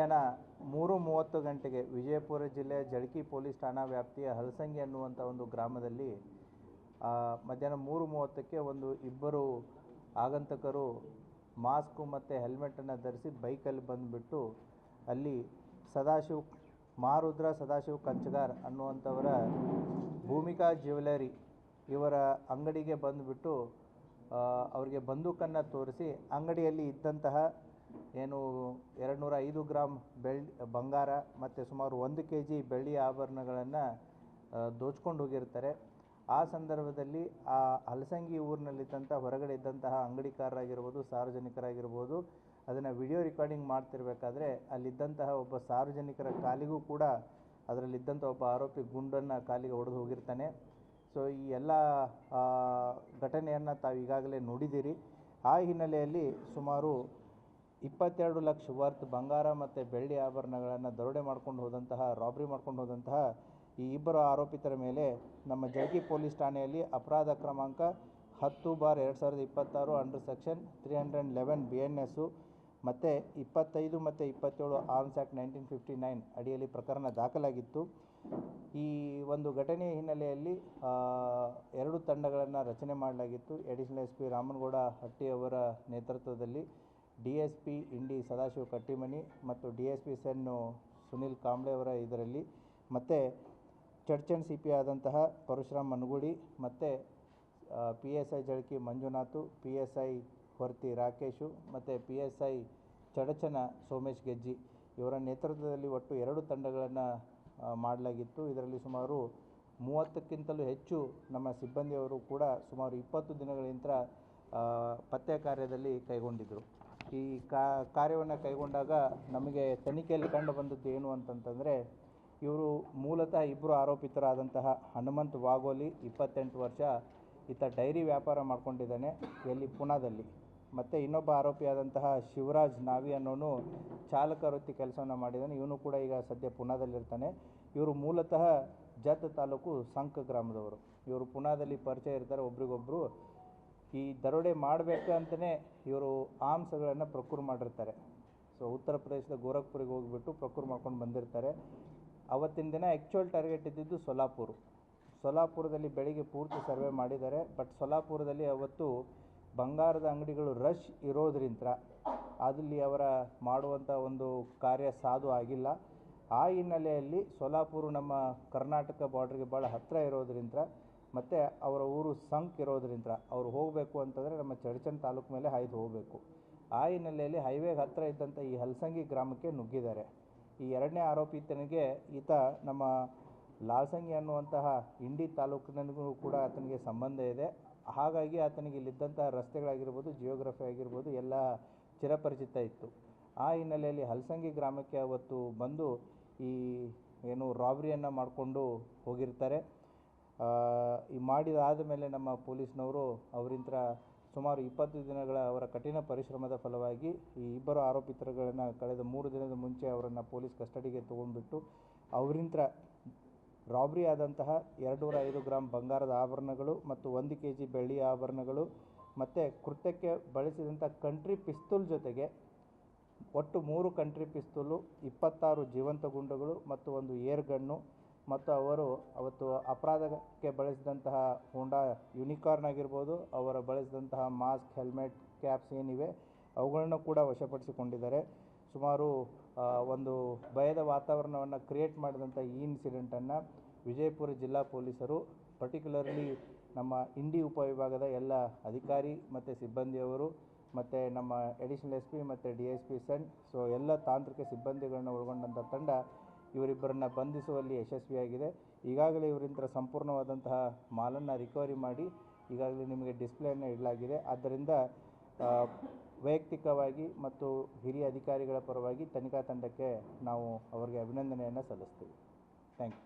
ಮಧ್ಯಾಹ್ನ 3:30 ಗಂಟೆಗೆ ವಿಜಯಪುರ ಜಿಲ್ಲೆಯ ಜಳಕಿ ಪೊಲೀಸ್ ಠಾಣಾ ವ್ಯಾಪ್ತಿಯ ಹಲಸಂಗಿ ಅನ್ನುವಂಥ ಒಂದು ಗ್ರಾಮದಲ್ಲಿ ಮಧ್ಯಾಹ್ನ 3:30ಕ್ಕೆ ಇಬ್ಬರು ಆಗಂತಕರು ಮಾಸ್ಕು ಮತ್ತು ಹೆಲ್ಮೆಟನ್ನು ಧರಿಸಿ ಬೈಕಲ್ಲಿ ಬಂದುಬಿಟ್ಟು ಅಲ್ಲಿ ಮಹಾರುದ್ರ ಸದಾಶಿವ ಕಂಚಗಾರ್ ಅನ್ನುವಂಥವರ ಭೂಮಿಕಾ ಜ್ಯುವೆಲರಿ ಇವರ ಅಂಗಡಿಗೆ ಬಂದುಬಿಟ್ಟು ಅವರಿಗೆ ಬಂದೂಕನ್ನು ತೋರಿಸಿ ಅಂಗಡಿಯಲ್ಲಿ ಇದ್ದಂತಹ 205 ಗ್ರಾಮ್ ಬಂಗಾರ ಮತ್ತು ಸುಮಾರು 1 kg ಬೆಳ್ಳಿ ಆಭರಣಗಳನ್ನು ದೋಚ್ಕೊಂಡು ಹೋಗಿರ್ತಾರೆ. ಆ ಸಂದರ್ಭದಲ್ಲಿ ಆ ಹಲಸಂಗಿ ಊರಿನಲ್ಲಿದ್ದಂಥ ಹೊರಗಡೆ ಇದ್ದಂತಹ ಅಂಗಡಿಕಾರರಾಗಿರ್ಬೋದು, ಸಾರ್ವಜನಿಕರಾಗಿರ್ಬೋದು, ಅದನ್ನು ವಿಡಿಯೋ ರೆಕಾರ್ಡಿಂಗ್ ಮಾಡ್ತಿರ್ಬೇಕಾದ್ರೆ ಅಲ್ಲಿದ್ದಂತಹ ಒಬ್ಬ ಸಾರ್ವಜನಿಕರ ಕಾಲಿಗೂ ಕೂಡ ಅದರಲ್ಲಿದ್ದಂಥ ಒಬ್ಬ ಆರೋಪಿ ಗುಂಡನ್ನು ಕಾಲಿಗೆ ಹೊಡೆದು ಹೋಗಿರ್ತಾನೆ. ಸೊ ಈ ಎಲ್ಲ ಘಟನೆಯನ್ನು ತಾವು ಈಗಾಗಲೇ ನೋಡಿದ್ದೀರಿ. ಆ ಹಿನ್ನೆಲೆಯಲ್ಲಿ ಸುಮಾರು 22 ಲಕ್ಷ ವರ್ತ್ ಬಂಗಾರ ಮತ್ತು ಬೆಳ್ಳಿ ಆಭರಣಗಳನ್ನು ದರೋಡೆ ರಾಬ್ರಿ ಮಾಡ್ಕೊಂಡು ಹೋದಂತಹ ಈ ಇಬ್ಬರು ಆರೋಪಿತರ ಮೇಲೆ ನಮ್ಮ ಜಳಕಿ ಪೊಲೀಸ್ ಠಾಣೆಯಲ್ಲಿ ಅಪರಾಧ ಕ್ರಮಾಂಕ 10/2026 ಅಂಡರ್ ಸೆಕ್ಷನ್ 311 BNS ಮತ್ತು 25 ಮತ್ತು 27 ಆರ್ಮ್ಸ್ ಆ್ಯಕ್ಟ್ 1959 ಅಡಿಯಲ್ಲಿ ಪ್ರಕರಣ ದಾಖಲಾಗಿತ್ತು. ಈ ಒಂದು ಘಟನೆಯ ಹಿನ್ನೆಲೆಯಲ್ಲಿ 2 ತಂಡಗಳನ್ನು ರಚನೆ ಮಾಡಲಾಗಿತ್ತು. ಅಡಿಷನಲ್ SP ರಾಮನಗೌಡ ಹಟ್ಟಿಯವರ ನೇತೃತ್ವದಲ್ಲಿ DSP ಇಂಡಿ ಸದಾಶಿವ ಕಟ್ಟಿಮನಿ ಮತ್ತು DSP ಸೆನ್ನು ಸುನಿಲ್ ಕಾಂಬ್ಳೆ ಅವರ ಇದರಲ್ಲಿ ಮತ್ತು ಚರ್ಚನ್ CP ಆದಂತಹ ಪರಶುರಾಮ್ ಮನಗುಡಿ ಮತ್ತು PSI ಜಳಕಿ ಮಂಜುನಾಥು, PSI ಹೊರ್ತಿ ರಾಕೇಶು ಮತ್ತು PSI ಚಡಚನ ಸೋಮೇಶ್ ಗೆಜ್ಜಿ ಇವರ ನೇತೃತ್ವದಲ್ಲಿ ಒಟ್ಟು 2 ತಂಡಗಳನ್ನು ಮಾಡಲಾಗಿತ್ತು. ಇದರಲ್ಲಿ ಸುಮಾರು 30ಕ್ಕಿಂತಲೂ ಹೆಚ್ಚು ನಮ್ಮ ಸಿಬ್ಬಂದಿಯವರು ಕೂಡ ಸುಮಾರು 20 ದಿನಗಳಿಂದ ಪತ್ತೆ ಕಾರ್ಯದಲ್ಲಿ ಕೈಗೊಂಡಿದ್ದರು. ಈ ಕಾರ್ಯವನ್ನು ಕೈಗೊಂಡಾಗ ನಮಗೆ ತನಿಖೆಯಲ್ಲಿ ಕಂಡು ಬಂದದ್ದು ಏನು ಅಂತಂತಂದರೆ, ಇವರು ಮೂಲತಃ ಇಬ್ಬರು ಆರೋಪಿತರಾದಂತಹ ಹನುಮಂತ್ ವಾಗೋಲಿ 28 ವರ್ಷ, ಈತ ಡೈರಿ ವ್ಯಾಪಾರ ಮಾಡ್ಕೊಂಡಿದ್ದಾನೆ ಎಲ್ಲಿ ಪುನಾದಲ್ಲಿ. ಮತ್ತು ಇನ್ನೊಬ್ಬ ಆರೋಪಿಯಾದಂತಹ ಶಿವರಾಜ್ ನಾವಿ ಅನ್ನೋನು ಚಾಲಕ ವೃತ್ತಿ ಕೆಲಸವನ್ನು ಮಾಡಿದ್ದಾನೆ. ಇವನು ಕೂಡ ಈಗ ಸದ್ಯ ಪುನಾದಲ್ಲಿರ್ತಾನೆ. ಇವರು ಮೂಲತಃ ಜತ್ ತಾಲೂಕು ಸಂಕ ಗ್ರಾಮದವರು. ಇವರು ಪುನಾದಲ್ಲಿ ಪರಿಚಯ ಇರ್ತಾರೆ ಒಬ್ರಿಗೊಬ್ಬರು. ಈ ದರೋಡೆ ಮಾಡಬೇಕಂತಲೇ ಇವರು ಆರ್ಮ್ಸ್ಗಳನ್ನು ಪ್ರೊಕ್ಯೂರ್ ಮಾಡಿರ್ತಾರೆ. ಸೊ ಉತ್ತರ ಪ್ರದೇಶದ ಗೋರಖ್ಪುರಿಗೆ ಹೋಗಿಬಿಟ್ಟು ಪ್ರೊಕ್ಯೂರ್ ಮಾಡ್ಕೊಂಡು ಬಂದಿರ್ತಾರೆ. ಅವತ್ತಿನ ದಿನ ಆ್ಯಕ್ಚುಯಲ್ ಟಾರ್ಗೆಟ್ ಇದ್ದಿದ್ದು ಸೊಲಾಪುರದಲ್ಲಿ ಬೆಳಿಗ್ಗೆ ಪೂರ್ತಿ ಸರ್ವೆ ಮಾಡಿದ್ದಾರೆ. ಬಟ್ ಸೊಲಾಪುರದಲ್ಲಿ ಅವತ್ತು ಬಂಗಾರದ ಅಂಗಡಿಗಳು ರಶ್ ಇರೋದ್ರಿಂದ ಅಲ್ಲಿ ಅವರ ಮಾಡುವಂಥ ಒಂದು ಕಾರ್ಯ ಸಾಧು ಆಗಿಲ್ಲ. ಆ ಹಿನ್ನೆಲೆಯಲ್ಲಿ ಸೊಲಾಪುರ ನಮ್ಮ ಕರ್ನಾಟಕ ಬಾರ್ಡ್ರಿಗೆ ಭಾಳ ಹತ್ತಿರ ಇರೋದ್ರಿಂದ ಮತ್ತು ಅವರ ಊರು ಸಂಕ್ ಇರೋದ್ರಿಂದ ಅವರು ಹೋಗಬೇಕು ಅಂತಂದರೆ ನಮ್ಮ ಚಡಚನ್ ತಾಲೂಕು ಮೇಲೆ ಹಾಯ್ದು ಹೋಗಬೇಕು. ಆ ಹಿನ್ನೆಲೆಯಲ್ಲಿ ಹೈವೇಗೆ ಹತ್ತಿರ ಇದ್ದಂಥ ಈ ಹಲಸಂಗಿ ಗ್ರಾಮಕ್ಕೆ ನುಗ್ಗಿದ್ದಾರೆ. ಈ 2ನೇ ಆರೋಪಿತನಿಗೆ ಈತ ನಮ್ಮ ಲಾಲ್ಸಂಗಿ ಅನ್ನುವಂತಹ ಇಂಡಿ ತಾಲೂಕಿನಿಗೂ ಕೂಡ ಆತನಿಗೆ ಸಂಬಂಧ ಇದೆ. ಹಾಗಾಗಿ ಆತನಿಗೆ ಇಲ್ಲಿದ್ದಂತಹ ರಸ್ತೆಗಳಾಗಿರ್ಬೋದು, ಜಿಯೋಗ್ರಫಿ ಆಗಿರ್ಬೋದು ಎಲ್ಲ ಚಿರಪರಿಚಿತ ಇತ್ತು. ಆ ಹಿನ್ನೆಲೆಯಲ್ಲಿ ಹಲಸಂಗಿ ಗ್ರಾಮಕ್ಕೆ ಅವತ್ತು ಬಂದು ಈ ರಾಬ್ರಿಯನ್ನು ಮಾಡಿಕೊಂಡು ಹೋಗಿರ್ತಾರೆ. ಈ ಮಾಡಿದಾದ ಮೇಲೆ ನಮ್ಮ ಪೊಲೀಸ್ನವರು ಅವರಿಂದ ಸುಮಾರು 20 ದಿನಗಳ ಅವರ ಕಠಿಣ ಪರಿಶ್ರಮದ ಫಲವಾಗಿ ಈ ಇಬ್ಬರು ಆರೋಪಿತರುಗಳನ್ನು ಕಳೆದ 3 ದಿನದ ಮುಂಚೆ ಅವರನ್ನು ಪೊಲೀಸ್ ಕಸ್ಟಡಿಗೆ ತೊಗೊಂಡ್ಬಿಟ್ಟು ಅವರಿಂದ ರಾಬ್ರಿ ಆದಂತಹ 205 ಗ್ರಾಮ್ ಬಂಗಾರದ ಆಭರಣಗಳು ಮತ್ತು 1 kg ಬೆಳ್ಳಿ ಆಭರಣಗಳು ಮತ್ತು ಕೃತ್ಯಕ್ಕೆ ಬಳಸಿದಂಥ ಕಂಟ್ರಿ ಪಿಸ್ತೂಲ್ ಜೊತೆಗೆ ಒಟ್ಟು 3 ಕಂಟ್ರಿ ಪಿಸ್ತೂಲು, 26 ಜೀವಂತ ಗುಂಡುಗಳು ಮತ್ತು 1 ಏರ್ ಗನ್ನು ಮತ್ತು ಅವರು ಅವತ್ತು ಅಪರಾಧಕ್ಕೆ ಬಳಸಿದಂತಹ ಹೋಂಡಾ ಯೂನಿಕಾರ್ನ್ ಆಗಿರ್ಬೋದು, ಅವರು ಬಳಸಿದಂತಹ ಮಾಸ್ಕ್, ಹೆಲ್ಮೆಟ್, ಕ್ಯಾಪ್ಸ್ ಏನಿವೆ ಅವುಗಳನ್ನು ಕೂಡ ವಶಪಡಿಸಿಕೊಂಡಿದ್ದಾರೆ. ಸುಮಾರು ಒಂದು ಭಯದ ವಾತಾವರಣವನ್ನು ಕ್ರಿಯೇಟ್ ಮಾಡಿದಂಥ ಈ ಇನ್ಸಿಡೆಂಟನ್ನು ವಿಜಯಪುರ ಜಿಲ್ಲಾ ಪೊಲೀಸರು, ಪರ್ಟಿಕ್ಯುಲರ್ಲಿ ನಮ್ಮ ಇಂಡಿ ಉಪವಿಭಾಗದ ಎಲ್ಲ ಅಧಿಕಾರಿ ಮತ್ತು ಸಿಬ್ಬಂದಿಯವರು ಮತ್ತು ನಮ್ಮ ಅಡಿಷನಲ್ SP ಮತ್ತು DSP ಸೆನ್, ಸೊ ಎಲ್ಲ ತಾಂತ್ರಿಕ ಸಿಬ್ಬಂದಿಗಳನ್ನು ಒಳಗೊಂಡಂಥ ತಂಡ ಇವರಿಬ್ಬರನ್ನು ಬಂಧಿಸುವಲ್ಲಿ ಯಶಸ್ವಿಯಾಗಿದೆ. ಈಗಾಗಲೇ ಇವರಿಂದ ಸಂಪೂರ್ಣವಾದಂತಹ ಮಾಲನ್ನು ರಿಕವರಿ ಮಾಡಿ ಈಗಾಗಲೇ ನಿಮಗೆ ಡಿಸ್ಪ್ಲೇಯನ್ನು ಇಡಲಾಗಿದೆ. ಆದ್ದರಿಂದ ವೈಯಕ್ತಿಕವಾಗಿ ಮತ್ತು ಹಿರಿಯ ಅಧಿಕಾರಿಗಳ ಪರವಾಗಿ ತನಿಖಾ ತಂಡಕ್ಕೆ ನಾವು ಅವರಿಗೆ ಅಭಿನಂದನೆಯನ್ನು ಸಲ್ಲಿಸ್ತೀವಿ. Thank you.